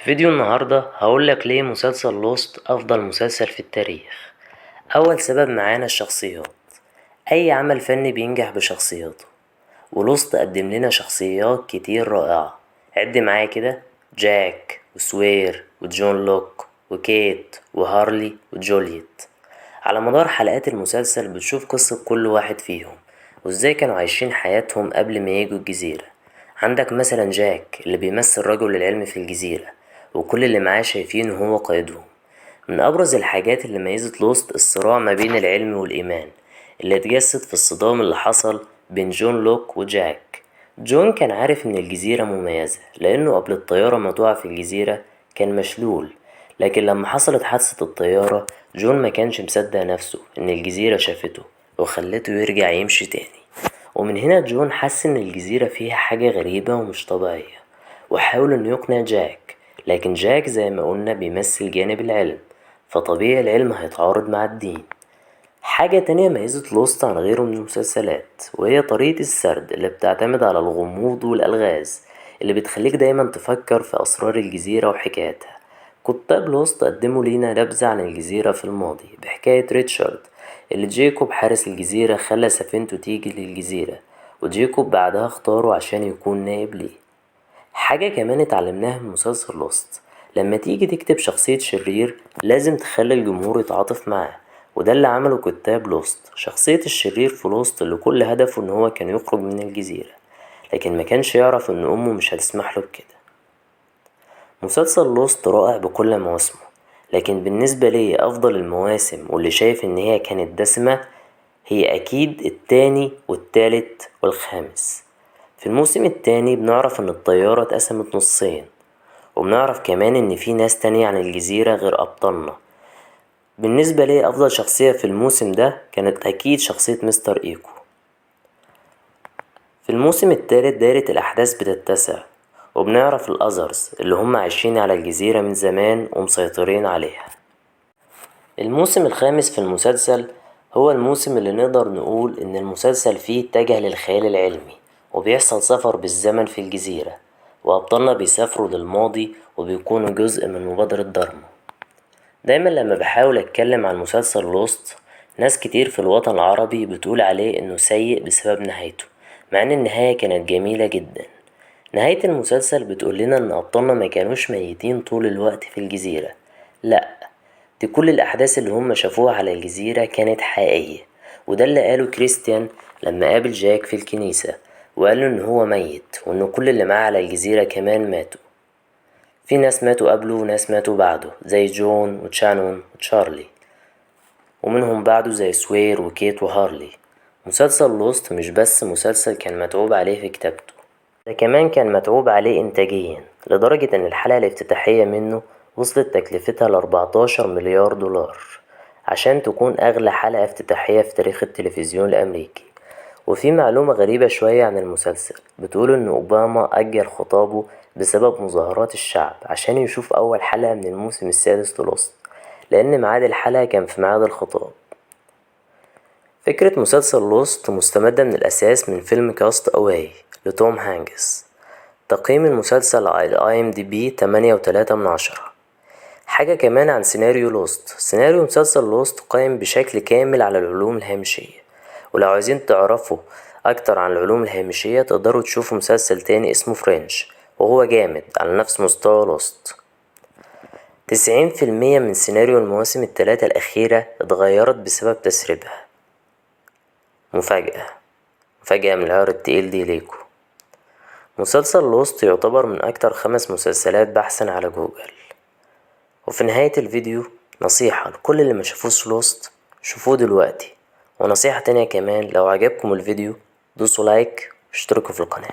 فيديو النهاردة هقولك ليه مسلسل لوست أفضل مسلسل في التاريخ. أول سبب معانا الشخصيات. أي عمل فني بينجح بشخصياته، ولوست قدم لنا شخصيات كتير رائعة. عد معايا كده: جاك وسوير وجون لوك وكيت وهارلي وجولييت. على مدار حلقات المسلسل بتشوف قصة كل واحد فيهم وازاي كانوا عايشين حياتهم قبل ما يجوا الجزيرة. عندك مثلا جاك اللي بيمثل رجل العلم في الجزيرة، وكل اللي معاه شايفينه هو قائدهم. من أبرز الحاجات اللي ميزت لوست الصراع ما بين العلم والإيمان، اللي اتجسد في الصدام اللي حصل بين جون لوك وجاك. جون كان عارف إن الجزيرة مميزة لأنه قبل الطيارة ما تقع في الجزيرة كان مشلول، لكن لما حصلت حادثة الطيارة جون ما كانش مصدق نفسه إن الجزيرة شافته وخلته يرجع يمشي تاني. ومن هنا جون حس إن الجزيرة فيها حاجة غريبة ومش طبيعية، وحاول إنه يقنع جاك، لكن جاك زي ما قلنا بيمثل جانب العلم، فطبيعي العلم هيتعارض مع الدين. حاجة تانية ميزت لوست عن غيره من المسلسلات وهي طريقة السرد اللي بتعتمد على الغموض والألغاز، اللي بتخليك دايما تفكر في أسرار الجزيرة وحكاياتها. كتاب لوست قدموا لينا نبذة عن الجزيرة في الماضي بحكاية ريتشارد، اللي جيكوب حارس الجزيرة خلى سفينته تيجي للجزيرة، وجيكوب بعدها اختاره عشان يكون نائب ليه. حاجة كمان اتعلمناها من مسلسل لوست: لما تيجي تكتب شخصية شرير لازم تخلي الجمهور يتعاطف معاه، وده اللي عمله كتاب لوست. شخصية الشرير في لوست اللي كل هدفه ان هو كان يخرج من الجزيرة، لكن ما كانش يعرف ان امه مش هتسمح له بكده. مسلسل لوست رائع بكل مواسمه، لكن بالنسبة لي افضل المواسم واللي شايف ان هي كانت دسمة هي اكيد التاني والتالت والخامس. في الموسم التاني بنعرف ان الطيارة اتقسمت نصين، وبنعرف كمان ان في ناس تانية عن الجزيرة غير ابطالنا. بالنسبة لي افضل شخصية في الموسم ده كانت اكيد شخصية مستر ايكو. في الموسم التالت دايرة الاحداث بتتسع، وبنعرف الاذرز اللي هم عايشين على الجزيرة من زمان ومسيطرين عليها. الموسم الخامس في المسلسل هو الموسم اللي نقدر نقول ان المسلسل فيه اتجه للخيال العلمي، وبيحصل سفر بالزمن في الجزيرة، وأبطالنا بيسافروا للماضي وبيكونوا جزء من مبادرة دارما. دايما لما بحاول أتكلم عن مسلسل لوست ناس كتير في الوطن العربي بتقول عليه إنه سيء بسبب نهايته، مع إن النهاية كانت جميلة جدا. نهاية المسلسل بتقولنا إن أبطالنا ما كانوش ميتين طول الوقت في الجزيرة، لأ، دي كل الأحداث اللي هم شافوها على الجزيرة كانت حقيقية. وده اللي قاله كريستيان لما قابل جاك في الكنيسة، وقاله إن هو ميت وإن كل اللي معاه على الجزيرة كمان ماتوا. في ناس ماتوا قبله وناس ماتوا بعده زي جون وتشانون وتشارلي، ومنهم بعده زي سوير وكيت وهارلي. مسلسل لوست مش بس مسلسل كان متعوب عليه في كتابته، ده كمان كان متعوب عليه إنتاجيا، لدرجة إن الحلقة الافتتاحية منه وصلت تكلفتها ل14 مليار دولار عشان تكون أغلى حلقة افتتاحية في تاريخ التلفزيون الأمريكي. وفي معلومة غريبة شوية عن المسلسل بتقول إن أوباما أجل خطابه بسبب مظاهرات الشعب عشان يشوف أول حلقة من الموسم السادس للوست، لأن ميعاد الحلقة كان في ميعاد الخطاب. فكرة مسلسل لوست مستمدة من الأساس من فيلم كاست أواي لتوم هانكس. تقييم المسلسل على IMDb 8.3. حاجة كمان عن سيناريو لوست: سيناريو مسلسل لوست قائم بشكل كامل على العلوم الهامشية، ولو عايزين تعرفوا أكتر عن العلوم الهامشية تقدروا تشوفوا مسلسل تاني اسمه فرنش، وهو جامد على نفس مستوى لوست. 90% من سيناريو المواسم الثلاثة الأخيرة اتغيرت بسبب تسريبها. مفاجأة من العيار التقيل دي ليكو. مسلسل لوست يعتبر من أكتر 5 مسلسلات بحثا على جوجل. وفي نهاية الفيديو نصيحة لكل اللي ما شافوش لوست: شوفوه دلوقتي. ونصيحة تانية كمان: لو عجبكم الفيديو دوسوا لايك واشتركوا في القناة.